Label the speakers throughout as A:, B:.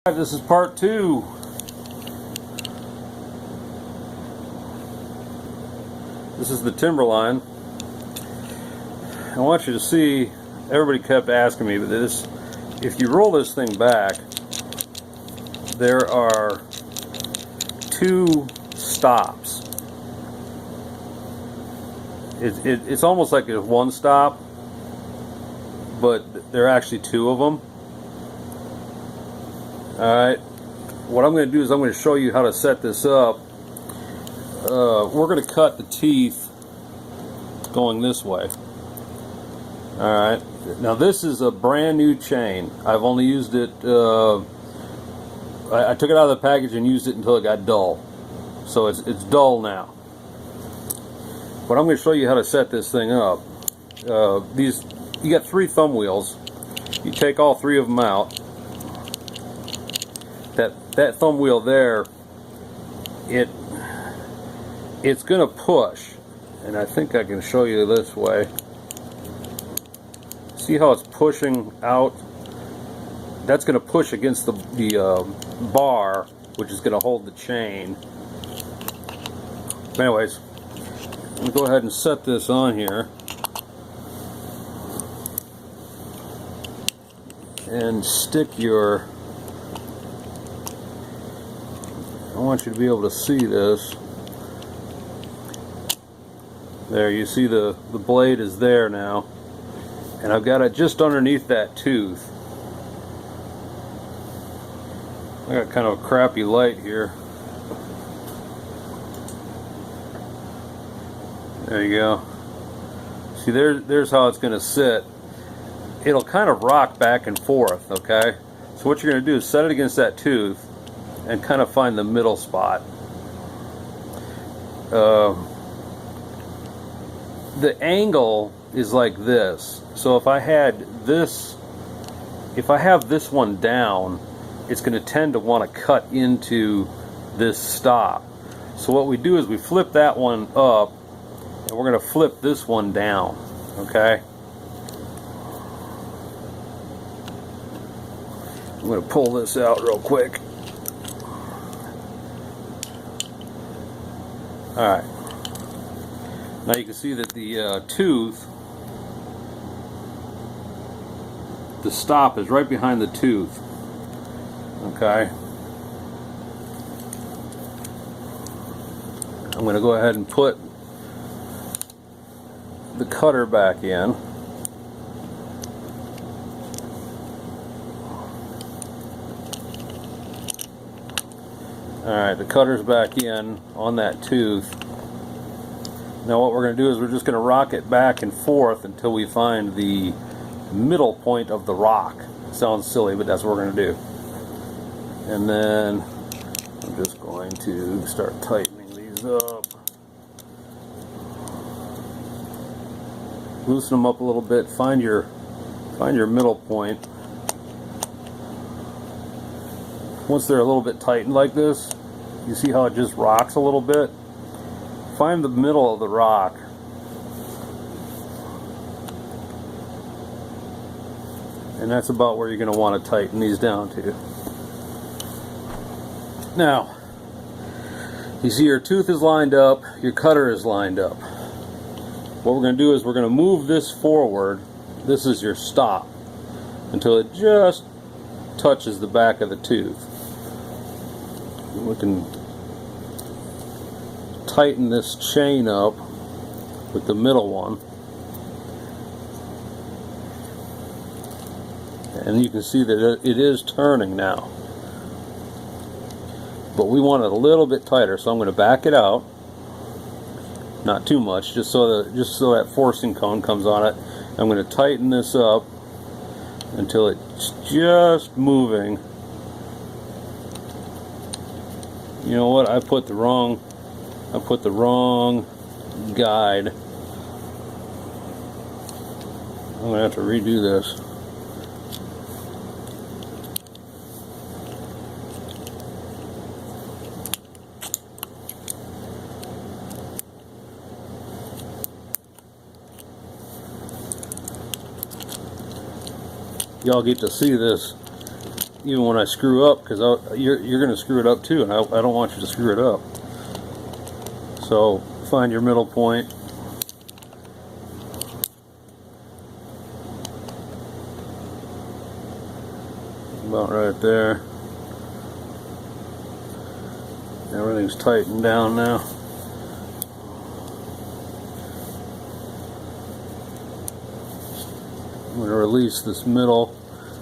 A: This is part 2. This is the Timberline. I want you to see, everybody kept asking me, but this, if you roll this thing back, there are 2 stops. It's almost like there's 1 stop, but there are actually 2 of them. Alright, what I'm going to do is I'm going to show you how to set this up. We're going to cut the teeth going this way. Alright, now this is a brand new chain. I've only used it, I took it out of the package and used it until it got dull. So it's dull now. But I'm going to show you how to set this thing up. You got 3 thumb wheels. You take all 3 of them out. That thumb wheel there, it's going to push, and I think I can show you this way. See how it's pushing out? That's going to push against the bar, which is going to hold the chain. But anyways, I'm going to go ahead and set this on here. And stick your... I want you to be able to see this. There, you see the blade is there now. And I've got it just underneath that tooth. I got kind of a crappy light here. There you go. See, there's how it's going to sit. It'll kind of rock back and forth, okay? So what you're going to do is set it against that tooth and kind of find the middle spot. The angle is like this. So if I have this one down, it's going to tend to want to cut into this stop. So what we do is we flip that one up, and we're going to flip this one down. Okay? I'm going to pull this out real quick. Alright, now you can see that the tooth, the stop is right behind the tooth. Okay, I'm going to go ahead and put the cutter back in. Alright, the cutter's back in on that tooth. Now what we're going to do is we're just going to rock it back and forth until we find the middle point of the rock. Sounds silly, but that's what we're going to do. And then I'm just going to start tightening these up. Loosen them up a little bit. Find your middle point. Once they're a little bit tightened like this, you see how it just rocks a little bit? Find the middle of the rock. And that's about where you're going to want to tighten these down to. Now, you see your tooth is lined up, your cutter is lined up. What we're going to do is we're going to move this forward. This is your stop until it just touches the back of the tooth. We can tighten this chain up with the middle one, and you can see that it is turning now, but we want it a little bit tighter, so I'm going to back it out, not too much, just so that forcing cone comes on it. I'm going to tighten this up until it's just moving. You know what? I put the wrong guide. I'm gonna have to redo this. Y'all get to see this even when I screw up, because you're going to screw it up too, and I don't want you to screw it up. So find your middle point. About right there. Everything's tightened down now. I'm going to release this middle.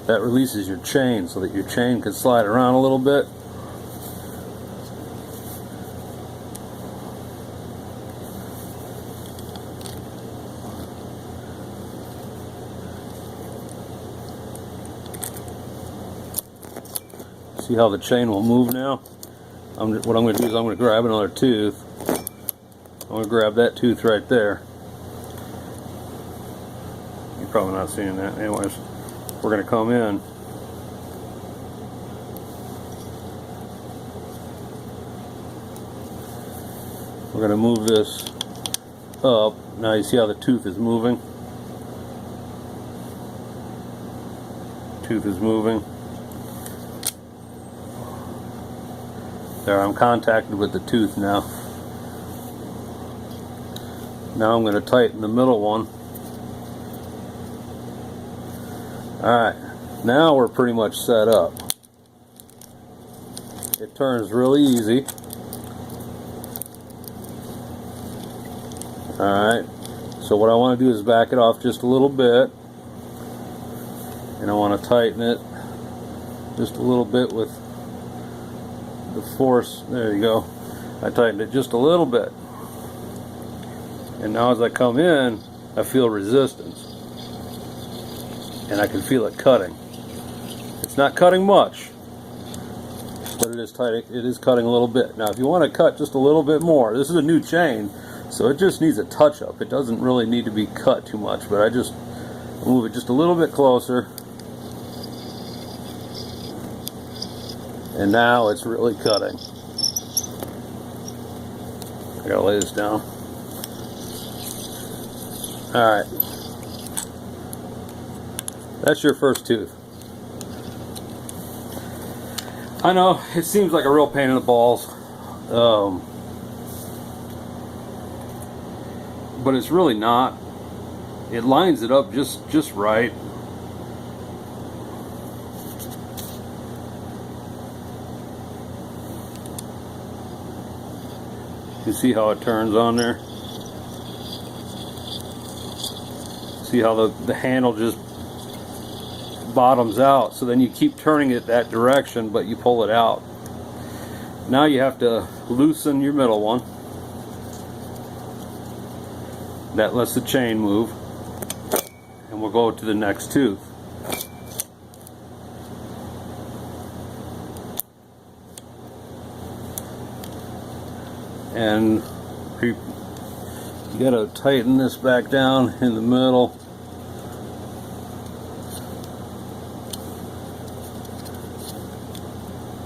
A: That releases your chain so that your chain can slide around a little bit. See how the chain will move now? What I'm going to do is I'm going to grab another tooth. I'm going to grab that tooth right there. You're probably not seeing that. Anyways, we're going to come in. We're going to move this up. Now you see how the tooth is moving? Tooth is moving. There, I'm contacted with the tooth now. Now I'm going to tighten the middle one. Alright, now we're pretty much set up. It turns really easy. Alright, so what I want to do is back it off just a little bit. And I want to tighten it just a little bit with the force. There you go. I tightened it just a little bit. And now as I come in, I feel resistance. And I can feel it cutting. It's not cutting much, but it is tight. It is cutting a little bit. Now if you want to cut just a little bit more, this is a new chain, so it just needs a touch up. It doesn't really need to be cut too much, but I just move it just a little bit closer. And now it's really cutting. I gotta lay this down. Alright. That's your first tooth. I know, it seems like a real pain in the balls. But it's really not. It lines it up just right. You see how it turns on there? See how the handle just bottoms out, so then you keep turning it that direction, but you pull it out. Now you have to loosen your middle one. That lets the chain move. And we'll go to the next tooth. And you gotta tighten this back down in the middle.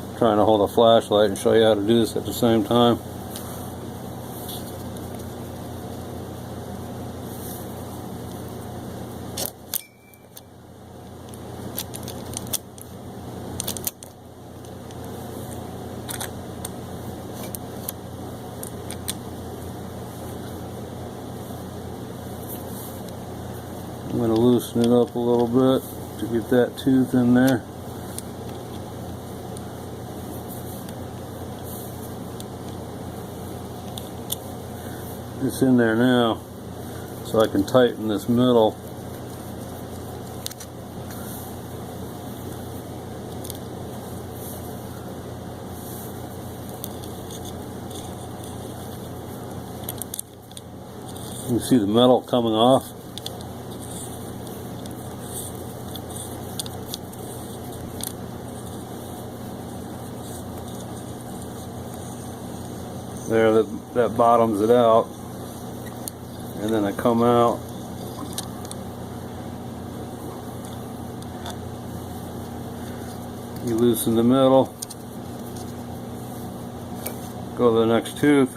A: I'm trying to hold a flashlight and show you how to do this at the same time. I'm going to loosen it up a little bit to get that tooth in there. It's in there now, so I can tighten this middle. You can see the metal coming off. There, that bottoms it out. And then I come out. You loosen the middle. Go to the next tooth.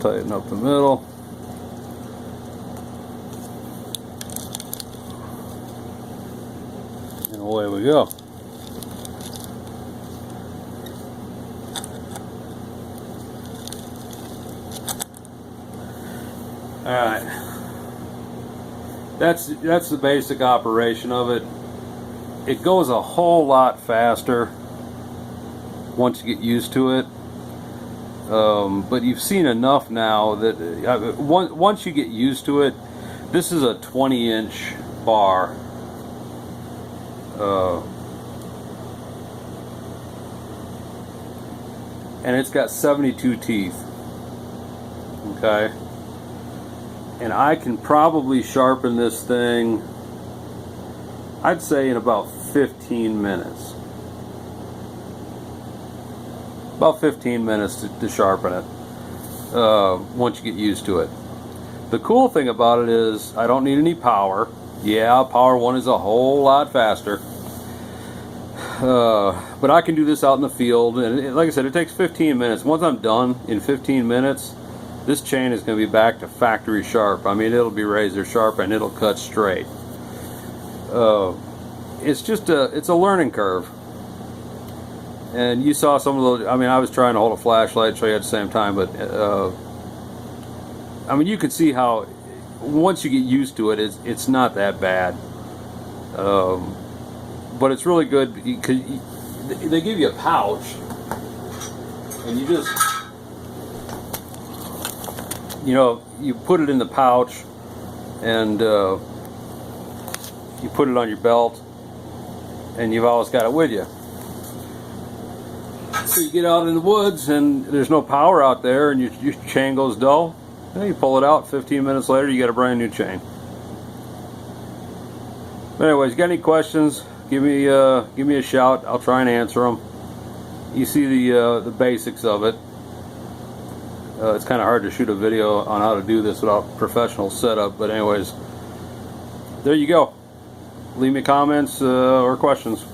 A: Tighten up the middle. And away we go. Alright. That's the basic operation of it. It goes a whole lot faster once you get used to it. But you've seen enough now that once you get used to it, this is a 20-inch bar. And it's got 72 teeth. Okay. And I can probably sharpen this thing, I'd say, in about 15 minutes. About 15 minutes to sharpen it, once you get used to it. The cool thing about it is I don't need any power. Yeah, power 1 is a whole lot faster. But I can do this out in the field, and like I said, it takes 15 minutes. Once I'm done in 15 minutes, this chain is going to be back to factory sharp. I mean, it'll be razor sharp and it'll cut straight. It's just it's a learning curve. And you saw some of those. I mean, I was trying to hold a flashlight and show you at the same time, but I mean, you can see how once you get used to it, it's not that bad. But it's really good because they give you a pouch, and you just, you know, you put it in the pouch, and you put it on your belt, and you've always got it with you. So you get out in the woods and there's no power out there, and your chain goes dull. You pull it out. 15 minutes later, you got a brand new chain. But anyways, got any questions? Give me a shout. I'll try and answer them. You see the basics of it. It's kind of hard to shoot a video on how to do this without professional setup. But anyways, there you go. Leave me comments or questions.